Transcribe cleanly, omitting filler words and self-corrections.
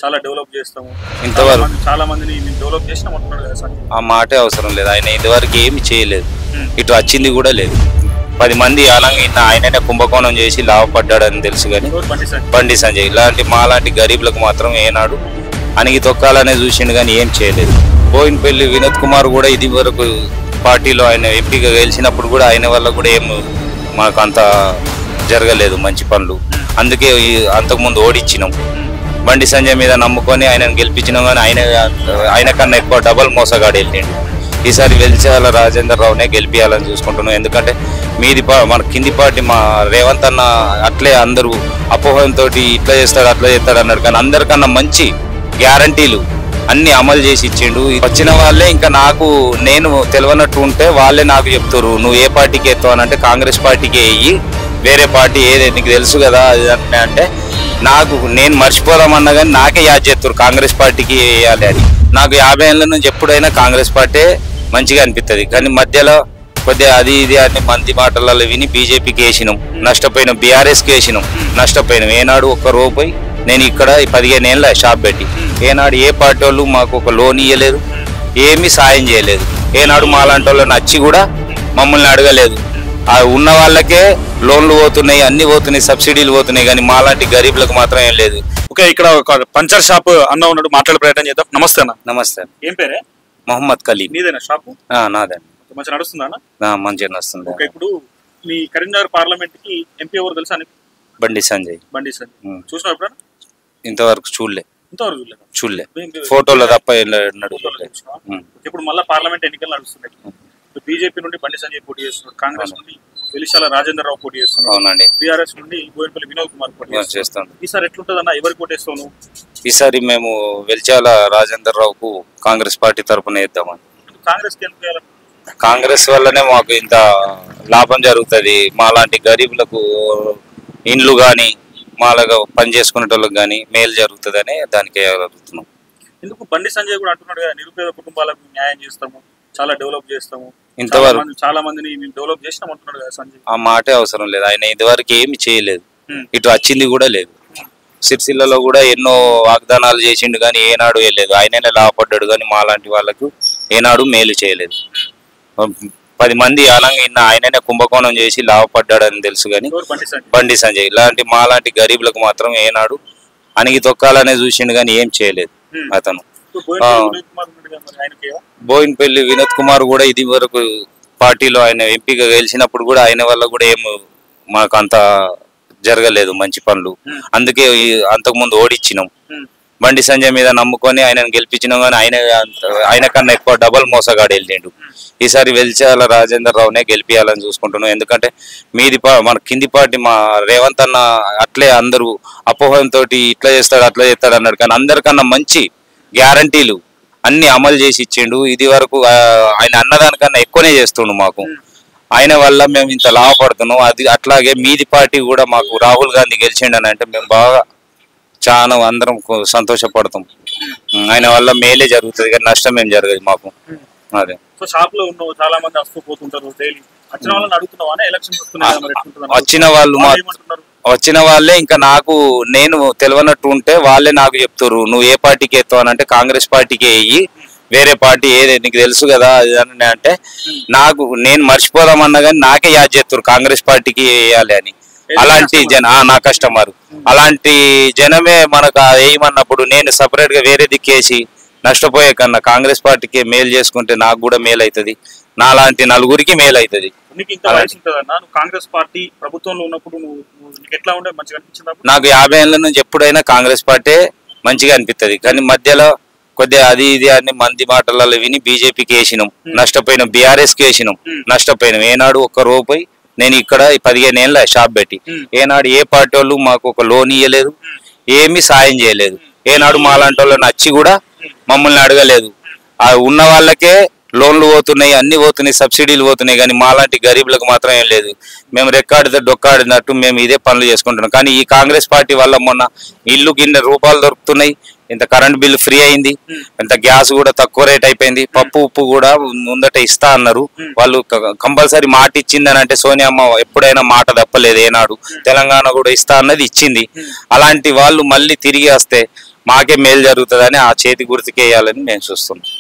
చాలా డెవలప్ చేస్తాము. ఇంతవరకు చాలా మందిని నేను డెవలప్ చేసినామంటున్నాడు కదా సార్. ఆ మాటే అవసరం లేదు. ఆయన ఇంతవరకు ఏమి చేయలేదు, ఇటు వచ్చింది కూడా లేదు. 10 మంది అలాగే ఆయననే కుంభకోణం చేసి లాభపడ్డాడని తెలుసు కానీ బండి సంజయ్ ఇలాంటి మాలాంటి గరీబులకు మాత్రం ఏనాడు అణిగి తొక్కాలనే చూసిండు కానీ ఏం చేయలేదు. బోయినపల్లి వినోద్ కుమార్ కూడా ఇది వరకు పార్టీలో ఆయన ఎంపీగా గెలిచినప్పుడు కూడా ఆయన వల్ల కూడా ఏం మాకు అంత జరగలేదు మంచి పనులు. అందుకే అంతకుముందు ఓడిచ్చినాం. బండి సంజయ్ మీద నమ్ముకొని ఆయనను గెలిపించినాం కానీ ఆయన కన్నా ఎక్కువ డబల్ మోసగాడు వెళ్ళిండు. ఈసారి వెలిచాల రాజేందర్ రావునే గెలిపియాలని చూసుకుంటున్నాం. ఎందుకంటే మీది మన కింది పార్టీ మా రేవంత్ అన్న అట్లే అందరూ అపోహంతో ఇట్లా చేస్తాడు అట్లా చేస్తాడు అన్నాడు, కానీ అందరికన్నా మంచి గ్యారంటీలు అన్ని అమలు చేసి ఇచ్చిండు. వచ్చిన వాళ్ళే ఇంకా నాకు నేను తెలియనట్టు ఉంటే వాళ్ళే నాకు చెప్తారు, నువ్వు ఏ పార్టీకి ఎత్తావు అంటే కాంగ్రెస్ పార్టీకి వెయ్యి, వేరే పార్టీ ఏదే నీకు తెలుసు కదా అంటే నాకు నేను మర్చిపోదామన్నా కానీ నాకే యాద్ చేస్తారు కాంగ్రెస్ పార్టీకి వేయాలి అని. నాకు 50 ఏళ్ళ నుంచి ఎప్పుడైనా కాంగ్రెస్ పార్టీ మంచిగా అనిపిస్తుంది. కానీ మధ్యలో కొద్దిగా అది ఇది అని మంది మాటలలో విని బీజేపీకి వేసినాం, నష్టపోయినాం. బీఆర్ఎస్కి వేసినాం, నష్టపోయినాం. ఏనాడు ఒక్క రూపాయి నేను ఇక్కడ 15 ఏళ్ళ షాప్ పెట్టి ఏనాడు ఏ పార్టీ వాళ్ళు మాకు ఒక లోన్ ఇవ్వలేదు, ఏమీ సాయం చేయలేదు. ఏనాడు మాలాంటి వాళ్ళు నచ్చి కూడా మమ్మల్ని అడగలేదు. ఉన్న వాళ్ళకే లోన్లు పోతున్నాయి, అన్ని పోతున్నాయి, సబ్సిడీలు పోతున్నాయి, కానీ మాలాంటి గరీబులకు మాత్రం ఏం లేదు. ఓకే, ఇక్కడ ఒక పంచర్ షాప్ అన్న ఉన్నాడు, మాట్లాడే ప్రయత్నం చేద్దాం. నమస్తే అన్న. నమస్తే. ఏం పేరే? మొహమ్మద్ కలీం. నీదేనా షాపు? నాదే. మంచిగా నడుస్తుందా? మంచిగా నడుస్తుంది. ఓకే, ఇప్పుడు మీ కరీంనగర్ పార్లమెంట్ కి ఎంపీ ఎవరు తెలుసా? బండి సంజయ్. బండి సంజయ్ చూసినా ఎప్పుడన్నా? ఇంతవరకు చూడలే. ఫోటోలో తప్ప ఇప్పుడు మళ్ళీ పార్లమెంట్ ఎన్నికలు నడుస్తున్నాయి. బీజేపీ నుండి బండి సంజయ్ పోటీ చేస్తున్నాడు, కాంగ్రెస్ నుండి వెలిశాల రాజేందర్ రావు పోటీ చేస్తున్నాడు, అవునండి, బీఆర్ఎస్ నుండి బోయినపల్లి వినోద్ కుమార్ పోటీ చేస్తాను. ఈసారి ఎట్లుంటది అన్న? ఎవరికి పోటేస్తావు? ఈసారి మేము వెలిశాల రాజేందర్ రావుకు కాంగ్రెస్ పార్టీ తరఫున వేద్దామని. కాంగ్రెస్ వల్లనే మాకు ఇంత లాభం జరుగుతుంది. మాలాంటి గరీబులకు ఇండ్లు కానీ మాలాగా పని చేసుకునే వాళ్ళకి కానీ మేలు జరుగుతుందని దానికి జరుగుతున్నాం. ఎందుకు బండి సంజయ్ కూడా అంటున్నాడు కదా, నిరుపేద కుటుంబాలకు న్యాయం చేస్తాము, చాలా డెవలప్ చేస్తాము, ఇంతవరకు చాలా మందిని డెవలప్ చేసినాం అంటున్నాడు కదా సంజయ్. ఆ మాటే అవసరం లేదు. ఆయన ఇంతవరకు ఏమి చేయలేదు, ఇటు వచ్చింది కూడా లేదు. సిరిసిల్లలో కూడా ఎన్నో వాగ్దానాలు చేసిండు కానీ ఏనాడు వెళ్ళలేదు. ఆయననే లాభపడ్డాడు కానీ మాలాంటి వాళ్ళకు ఏనాడు మేలు చేయలేదు. 10 మంది అలాగే ఆయననే కుంభకోణం చేసి లాభపడ్డాడని తెలుసు కానీ బండి సంజయ్ ఇలాంటి మాలాంటి గరీబులకు మాత్రం ఏనాడు అణిగి తొక్కాలనే చూసిండు కానీ ఏం చేయలేదు అతను. బోయినపల్లి వినోద్ కుమార్ కూడా ఇది వరకు పార్టీలో ఆయన ఎంపీగా గెలిచినప్పుడు కూడా ఆయన వల్ల కూడా ఏం మాకు అంత జరగలేదు మంచి పనులు. అందుకే అంతకుముందు ఓడిచ్చినాం. బండి సంజయ్ మీద నమ్ముకొని ఆయనను గెలిపించినాం కానీ ఆయన కన్నా ఎక్కువ డబల్ మోసగాడు వెళ్ళిండు. ఈసారి వెలిచాల రాజేందర్ రావునే గెలిపియాలని చూసుకుంటున్నాం. ఎందుకంటే మీది మన కింది పార్టీ మా రేవంత్ అన్న అట్లే అందరూ అపోహంతో ఇట్లా చేస్తాడు అట్లా చేస్తాడు అన్నాడు, కానీ అందరికన్నా మంచి గ్యారంటీలు అన్ని అమలు చేసి ఇచ్చిండు. ఇది వరకు ఆయన అన్నదానికన్నా ఎక్కువనే చేస్తుండు మాకు. ఆయన వల్ల మేము ఇంత లాభపడుతున్నాం. అది అట్లాగే మీది పార్టీ కూడా మాకు రాహుల్ గాంధీ గెలిచిండు అని అంటే మేము బాగా చాలా అందరం సంతోషపడతాం. ఆయన వల్ల మేలే జరుగుతుంది కానీ నష్టం ఏం జరగదు మాకు. అదే షాప్ లో ఉన్న చాలా మంది వస్తుంటారు డైలీ. వచ్చిన వాళ్ళే ఇంకా నాకు నేను తెలియనట్టు ఉంటే వాళ్ళే నాకు చెప్తారు, నువ్వు ఏ పార్టీకి ఎత్తావు అంటే కాంగ్రెస్ పార్టీకి వెయ్యి, వేరే పార్టీ ఏదే నీకు తెలుసు కదా అని అంటే నాకు నేను మర్చిపోదామన్నా కానీ నాకే యాద్ చేస్తారు కాంగ్రెస్ పార్టీకి వేయాలి అని. అలాంటి నా కస్టమర్ అలాంటి జనమే మనకు వేయమన్నప్పుడు నేను సపరేట్ గా వేరే దిక్కేసి నష్టపోయే కన్నా కాంగ్రెస్ పార్టీకి మేలు చేసుకుంటే నాకు కూడా మేలు అవుతుంది, నాలాంటి నలుగురికి మేలు అవుతుంది. కాంగ్రెస్ పార్టీ ప్రభుత్వంలో ఉన్నప్పుడు నాకు 50 ఏళ్ళ నుంచి ఎప్పుడైనా కాంగ్రెస్ పార్టీ మంచిగా అనిపిస్తుంది. కానీ మధ్యలో కొద్దిగా అది ఇది అని మంది మాటలలో విని బీజేపీకి వేసినాం, నష్టపోయినాం. బీఆర్ఎస్కి వేసినాం, నష్టపోయినాం. ఏనాడు ఒక్క రూపాయి నేను ఇక్కడ 15 ఏళ్ళ షాప్ పెట్టి ఏనాడు ఏ పార్టీ వాళ్ళు మాకు ఒక లోన్ ఇవ్వలేదు, ఏమీ సాయం చేయలేదు. ఏనాడు మాలాంటి వాళ్ళు నచ్చి కూడా మమ్మల్ని అడగలేదు. ఉన్న వాళ్ళకే లోన్లు పోతున్నాయి, అన్ని పోతున్నాయి, సబ్సిడీలు పోతున్నాయి, కానీ మాలాంటి గరీబులకు మాత్రం ఏం లేదు. మేము రెక్కాడితే డొక్కాడినట్టు మేము ఇదే పనులు చేసుకుంటున్నాం. కానీ ఈ కాంగ్రెస్ పార్టీ వల్ల మొన్న ఇల్లు గిన్నె రూపాయలు దొరుకుతున్నాయి, ఇంత కరెంట్ బిల్లు ఫ్రీ అయింది, ఇంత గ్యాస్ కూడా తక్కువ రేట్ అయిపోయింది, పప్పు ఉప్పు కూడా ముందట ఇస్తా అన్నారు. వాళ్ళు కంపల్సరీ మాట ఇచ్చిందని అంటే సోనియమ్మ ఎప్పుడైనా మాట తప్పలేదు. ఏనాడు తెలంగాణ కూడా ఇస్తా అన్నది ఇచ్చింది. అలాంటి వాళ్ళు మళ్ళీ తిరిగి వస్తే మాకే మేలు జరుగుతుందని ఆ చేతి గుర్తుకే వేయాలని మేము చూస్తున్నాం.